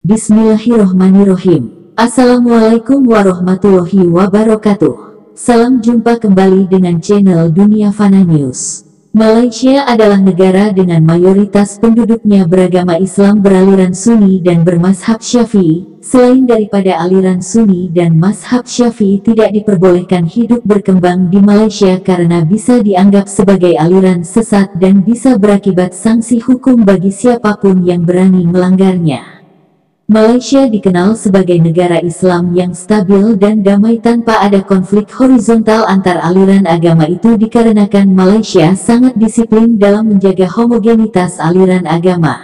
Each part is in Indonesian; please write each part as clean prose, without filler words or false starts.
Bismillahirrohmanirrohim. Assalamualaikum warahmatullahi wabarakatuh. Salam jumpa kembali dengan channel Dunia Fana News. Malaysia adalah negara dengan mayoritas penduduknya beragama Islam beraliran Sunni dan bermazhab Syafi'i. Selain daripada aliran Sunni dan mazhab Syafi'i tidak diperbolehkan hidup berkembang di Malaysia karena bisa dianggap sebagai aliran sesat dan bisa berakibat sanksi hukum bagi siapapun yang berani melanggarnya. Malaysia dikenal sebagai negara Islam yang stabil dan damai tanpa ada konflik horizontal antar aliran agama itu dikarenakan Malaysia sangat disiplin dalam menjaga homogenitas aliran agama.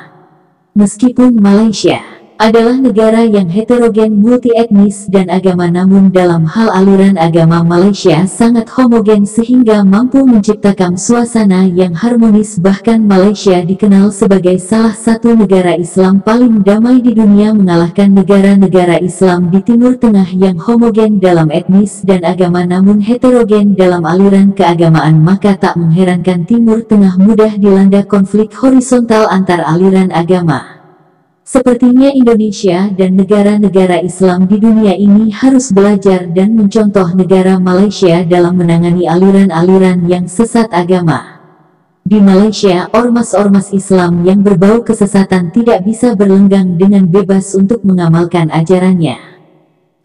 Meskipun Malaysia adalah negara yang heterogen multi-etnis dan agama, namun dalam hal aliran agama Malaysia sangat homogen sehingga mampu menciptakan suasana yang harmonis. Bahkan Malaysia dikenal sebagai salah satu negara Islam paling damai di dunia, mengalahkan negara-negara Islam di Timur Tengah yang homogen dalam etnis dan agama namun heterogen dalam aliran keagamaan. Maka tak mengherankan Timur Tengah mudah dilanda konflik horizontal antar aliran agama. Sepertinya Indonesia dan negara-negara Islam di dunia ini harus belajar dan mencontoh negara Malaysia dalam menangani aliran-aliran yang sesat agama. Di Malaysia, ormas-ormas Islam yang berbau kesesatan tidak bisa berlenggang dengan bebas untuk mengamalkan ajarannya.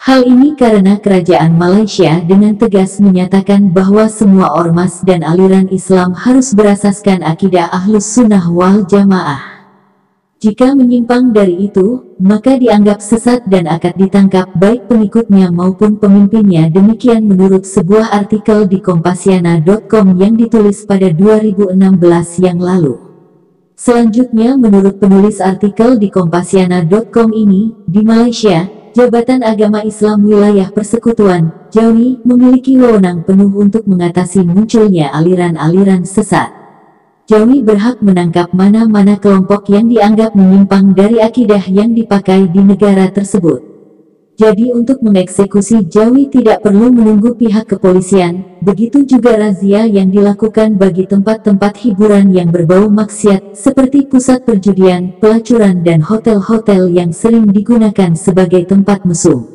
Hal ini karena kerajaan Malaysia dengan tegas menyatakan bahwa semua ormas dan aliran Islam harus berasaskan akidah Ahlus Sunnah wal Jamaah. Jika menyimpang dari itu, maka dianggap sesat dan akan ditangkap baik pengikutnya maupun pemimpinnya. Demikian menurut sebuah artikel di Kompasiana.com yang ditulis pada 2016 yang lalu. Selanjutnya, menurut penulis artikel di Kompasiana.com ini, di Malaysia, Jabatan Agama Islam Wilayah Persekutuan, JAWI, memiliki wewenang penuh untuk mengatasi munculnya aliran-aliran sesat. JAWI berhak menangkap mana-mana kelompok yang dianggap menyimpang dari akidah yang dipakai di negara tersebut. Jadi untuk mengeksekusi JAWI tidak perlu menunggu pihak kepolisian. Begitu juga razia yang dilakukan bagi tempat-tempat hiburan yang berbau maksiat seperti pusat perjudian, pelacuran dan hotel-hotel yang sering digunakan sebagai tempat mesum.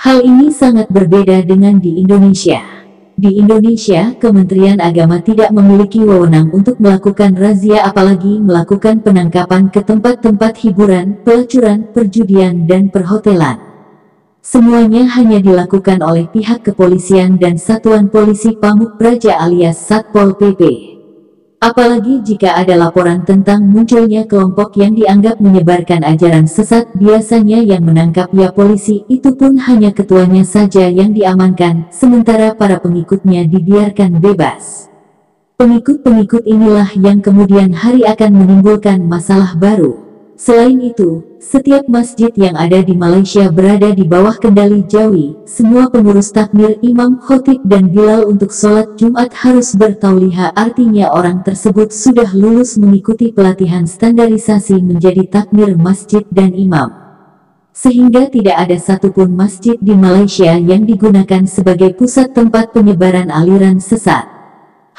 Hal ini sangat berbeda dengan di Indonesia. Di Indonesia, Kementerian Agama tidak memiliki wewenang untuk melakukan razia apalagi melakukan penangkapan ke tempat-tempat hiburan, pelacuran, perjudian, dan perhotelan. Semuanya hanya dilakukan oleh pihak kepolisian dan Satuan Polisi Pamuk Praja alias Satpol PP. Apalagi jika ada laporan tentang munculnya kelompok yang dianggap menyebarkan ajaran sesat, biasanya yang menangkap ya polisi, itu pun hanya ketuanya saja yang diamankan, sementara para pengikutnya dibiarkan bebas. Pengikut-pengikut inilah yang kemudian hari akan menimbulkan masalah baru. Selain itu, setiap masjid yang ada di Malaysia berada di bawah kendali JAWI. Semua pengurus takmir, imam, khotib, dan bilal untuk sholat Jumat harus bertauliha, artinya orang tersebut sudah lulus mengikuti pelatihan standarisasi menjadi takmir masjid dan imam. Sehingga tidak ada satupun masjid di Malaysia yang digunakan sebagai pusat tempat penyebaran aliran sesat.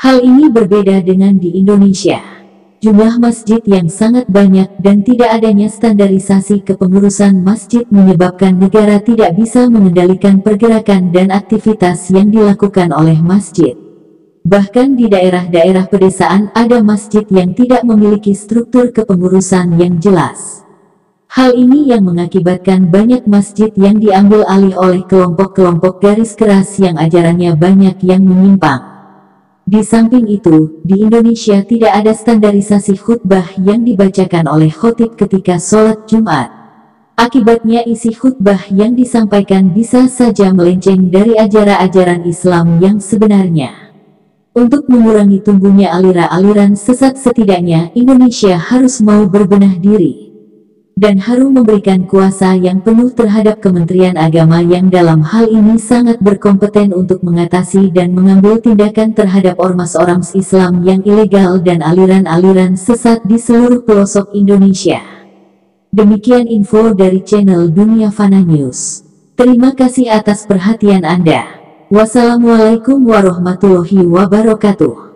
Hal ini berbeda dengan di Indonesia. Jumlah masjid yang sangat banyak dan tidak adanya standarisasi kepengurusan masjid menyebabkan negara tidak bisa mengendalikan pergerakan dan aktivitas yang dilakukan oleh masjid. Bahkan di daerah-daerah pedesaan ada masjid yang tidak memiliki struktur kepengurusan yang jelas. Hal ini yang mengakibatkan banyak masjid yang diambil alih oleh kelompok-kelompok garis keras yang ajarannya banyak yang menyimpang. Di samping itu, di Indonesia tidak ada standarisasi khutbah yang dibacakan oleh khotib ketika sholat Jumat. Akibatnya isi khutbah yang disampaikan bisa saja melenceng dari ajaran-ajaran Islam yang sebenarnya. Untuk mengurangi tumbuhnya aliran-aliran sesat, setidaknya Indonesia harus mau berbenah diri dan harus memberikan kuasa yang penuh terhadap Kementerian Agama yang dalam hal ini sangat berkompeten untuk mengatasi dan mengambil tindakan terhadap ormas-ormas Islam yang ilegal dan aliran-aliran sesat di seluruh pelosok Indonesia. Demikian info dari channel Dunia Fana News. Terima kasih atas perhatian Anda. Wassalamualaikum warahmatullahi wabarakatuh.